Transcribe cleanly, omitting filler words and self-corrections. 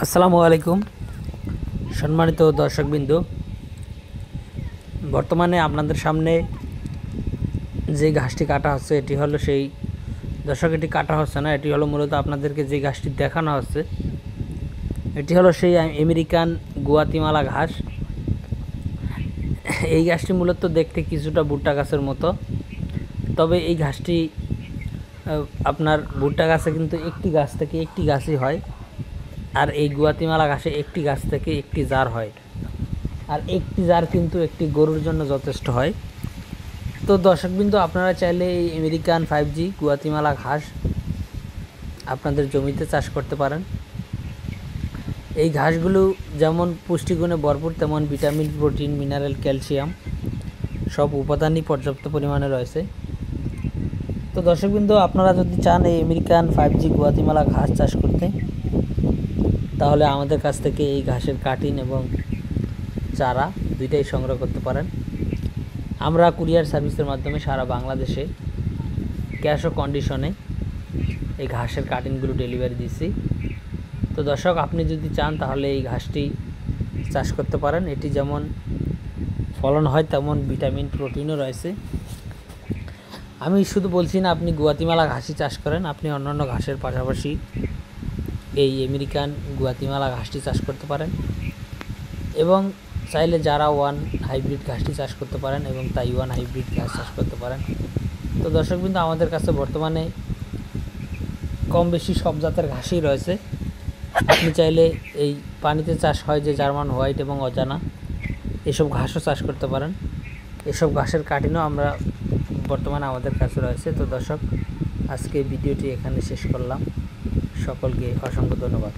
আসসালামু আলাইকুম সম্মানিত দর্শকবৃন্দ। বর্তমানে আপনাদের সামনে যে ঘাসটি কাটা হচ্ছে এটি হলো সেই দর্শক, এটি কাটা হচ্ছে না, এটি হলো মূলত আপনাদেরকে যে ঘাসটি দেখানো হচ্ছে এটি হলো সেই আমেরিকান গুয়াতিমালা ঘাস। এই ঘাসটি মূলত দেখতে কিছুটা ভুট্টা গাছের মতো, তবে এই ঘাসটি আপনার ভুট্টা গাছে কিন্তু একটি গাছ থেকে একটি গাছই হয়, আর এই গুয়াতিমালা ঘাসে একটি গাছ থেকে একটি জার হয়, আর একটি জার কিন্তু একটি গরুর জন্য যথেষ্ট হয়। তো দর্শকবৃন্দ, আপনারা চাইলে এই আমেরিকান 5G গুয়াতিমালা ঘাস আপনাদের জমিতে চাষ করতে পারেন। এই ঘাসগুলো যেমন পুষ্টিগুণে ভরপুর, তেমন ভিটামিন, প্রোটিন, মিনারেল, ক্যালসিয়াম সব উপাদানই পর্যাপ্ত পরিমাণে রয়েছে। তো দর্শকবৃন্দ, আপনারা যদি চান এই আমেরিকান 5G গুয়াতিমালা ঘাস চাষ করতে, তাহলে আমাদের কাছ থেকে এই ঘাসের কাটিং এবং চারা দুইটাই সংগ্রহ করতে পারেন। আমরা কুরিয়ার সার্ভিসের মাধ্যমে সারা বাংলাদেশে ক্যাশ ও কন্ডিশনে এই ঘাসের কাটিংগুলো ডেলিভারি দিচ্ছি। তো দর্শক, আপনি যদি চান তাহলে এই ঘাসটি চাষ করতে পারেন। এটি যেমন ফলন হয় তেমন ভিটামিন, প্রোটিনও রয়েছে। আমি শুধু বলছি না আপনি গুয়াতিমালা ঘাসই চাষ করেন, আপনি অন্যান্য ঘাসের পাশাপাশি এই আমেরিকান গুয়াতিমালা ঘাসটি চাষ করতে পারেন, এবং চাইলে যারা ওয়ান হাইব্রিড ঘাসটি চাষ করতে পারেন এবং তাইওয়ান হাইব্রিড ঘাস চাষ করতে পারেন। তো দর্শকবৃন্দ, আমাদের কাছে বর্তমানে কম বেশি সব জাতের ঘাসই রয়েছে। আপনি চাইলে এই পানিতে চাষ হয় যে জার্মান হোয়াইট এবং অজানা, এসব ঘাসও চাষ করতে পারেন। এসব ঘাসের কাটিংও আমরা বর্তমানে আমাদের কাছে রয়েছে। তো দর্শক, আজকে ভিডিওটি এখানে শেষ করলাম। সকলকে অসংখ্য ধন্যবাদ।